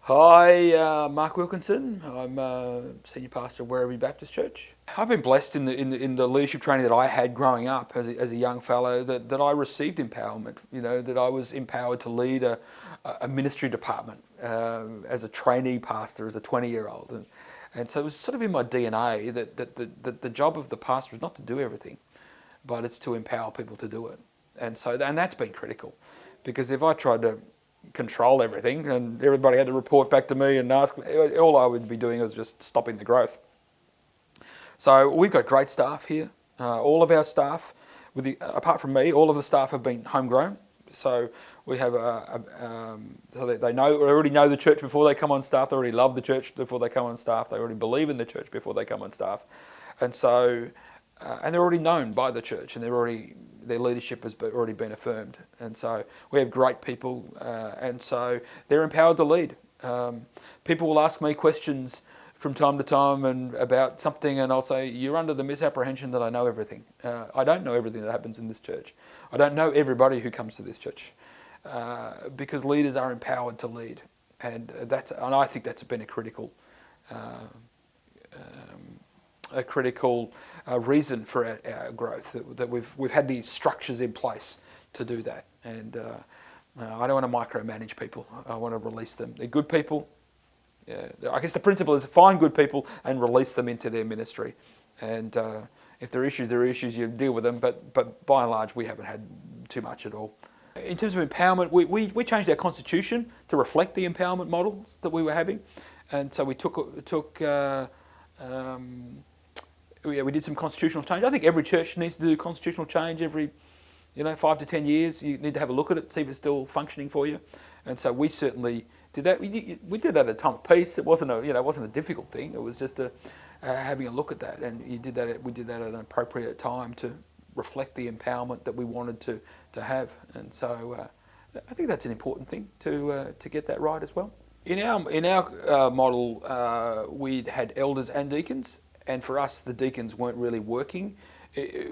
Hi, Mark Wilkinson. I'm senior pastor of Werribee Baptist Church. I've been blessed in the leadership training that I had growing up as a young fellow that I received empowerment. That I was empowered to lead a ministry department as a trainee pastor as a 20-year-old, and so it was sort of in my DNA that the job of the pastor is not to do everything, but it's to empower people to do it. And that's been critical, because if I tried to control everything and everybody had to report back to me and ask, all I would be doing was just stopping the growth. So we've got great staff here. All of our staff, apart from me, all of the staff have been homegrown. So we have so they already know the church before they come on staff. They already love the church before they come on staff. They already believe in the church before they come on staff, and so and they're already known by the church, and their leadership has already been affirmed. And so we have great people, and so they're empowered to lead. People will ask me questions from time to time and about something, and I'll say, you're under the misapprehension that I know everything. I don't know everything that happens in this church. I don't know everybody who comes to this church, because leaders are empowered to lead, and I think that's been a critical reason for our growth, that we've had these structures in place to do that. And I don't want to micromanage people. I want to release them. They're good people. I guess the principle is find good people and release them into their ministry. And if there are issues, you deal with them. But by and large, we haven't had too much at all. In terms of empowerment, we changed our constitution to reflect the empowerment models that we were having. And so we we did some constitutional change. I think every church needs to do constitutional change every 5 to 10 years. You need to have a look at it, see if it's still functioning for you. And so we certainly did that. We did that at a time of peace. It wasn't a difficult thing. It was just having a look at that. And we did that at an appropriate time to reflect the empowerment that we wanted to have. And so I think that's an important thing to get that right as well. In our model, we'd had elders and deacons. And for us, the deacons weren't really working.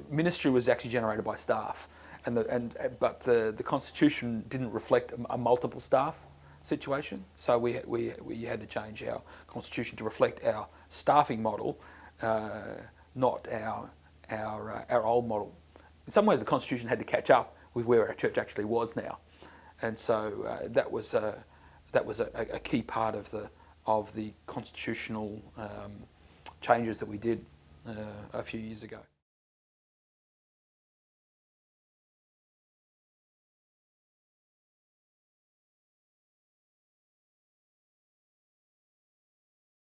Ministry was actually generated by staff, but the constitution didn't reflect a multiple staff situation. So we had to change our constitution to reflect our staffing model, not our old model. In some ways, the constitution had to catch up with where our church actually was now, and so that was a key part of the constitutional changes that we did a few years ago.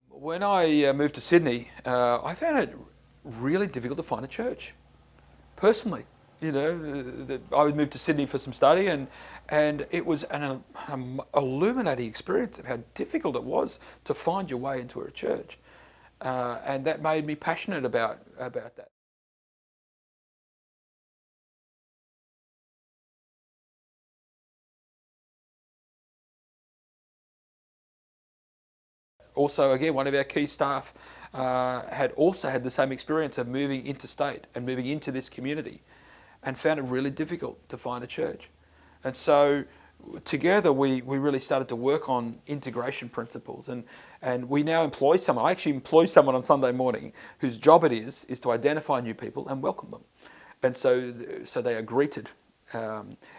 When I moved to Sydney, I found it really difficult to find a church. Personally, I would move to Sydney for some study, and it was an illuminating experience of how difficult it was to find your way into a church. And that made me passionate about that. Also, again, one of our key staff had also had the same experience of moving interstate and moving into this community, and found it really difficult to find a church. And so together we really started to work on integration principles, and we now employ someone. I actually employ someone on Sunday morning whose job it is to identify new people and welcome them. And so they are greeted.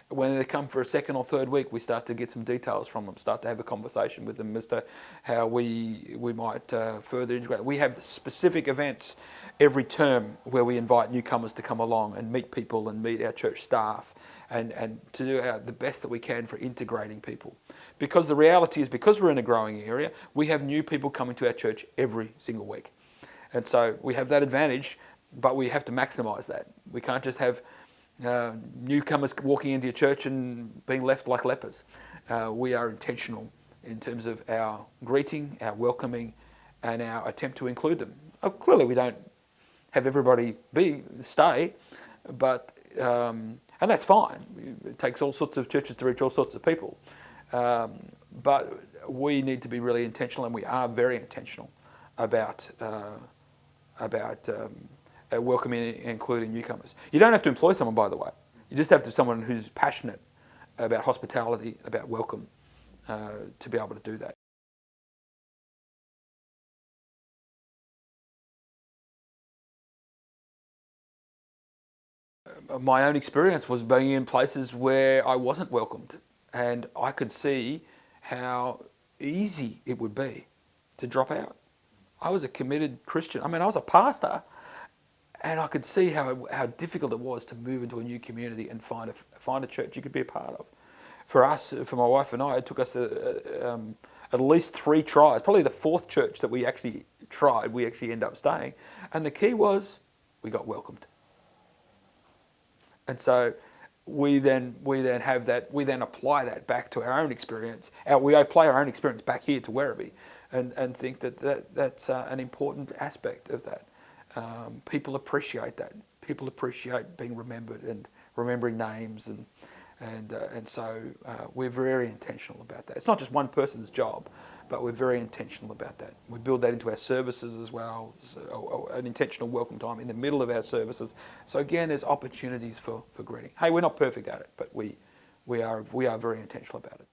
When they come for a second or third week, we start to get some details from them, start to have a conversation with them as to how we might further integrate. We have specific events every term where we invite newcomers to come along and meet people and meet our church staff, and to do the best that we can for integrating people. Because the reality is, because we're in a growing area, we have new people coming to our church every single week. And so we have that advantage, but we have to maximise that. We can't just have newcomers walking into your church and being left like lepers. We are intentional in terms of our greeting, our welcoming, and our attempt to include them. Clearly, we don't have everybody stay, but and that's fine. It takes all sorts of churches to reach all sorts of people, but we need to be really intentional, and we are very intentional about welcoming and including newcomers. You don't have to employ someone, by the way. You just have to have someone who's passionate about hospitality, about welcome, to be able to do that. my own experience was being in places where I wasn't welcomed, and I could see how easy it would be to drop out. I was a committed Christian. I mean, I was a pastor, and I could see how difficult it was to move into a new community and find a church you could be a part of. For us, for my wife and I, it took us at least 3 tries. Probably the 4th church that we actually tried, we actually ended up staying. And the key was we got welcomed. And so we then apply that back to our own experience. We apply our own experience back here to Werribee, and think that's an important aspect of that. People appreciate that. People appreciate being remembered and remembering names, and so we're very intentional about that. It's not just one person's job, but we're very intentional about that. We build that into our services as well, so an intentional welcome time in the middle of our services. So again, there's opportunities for greeting. Hey, we're not perfect at it, but we are very intentional about it.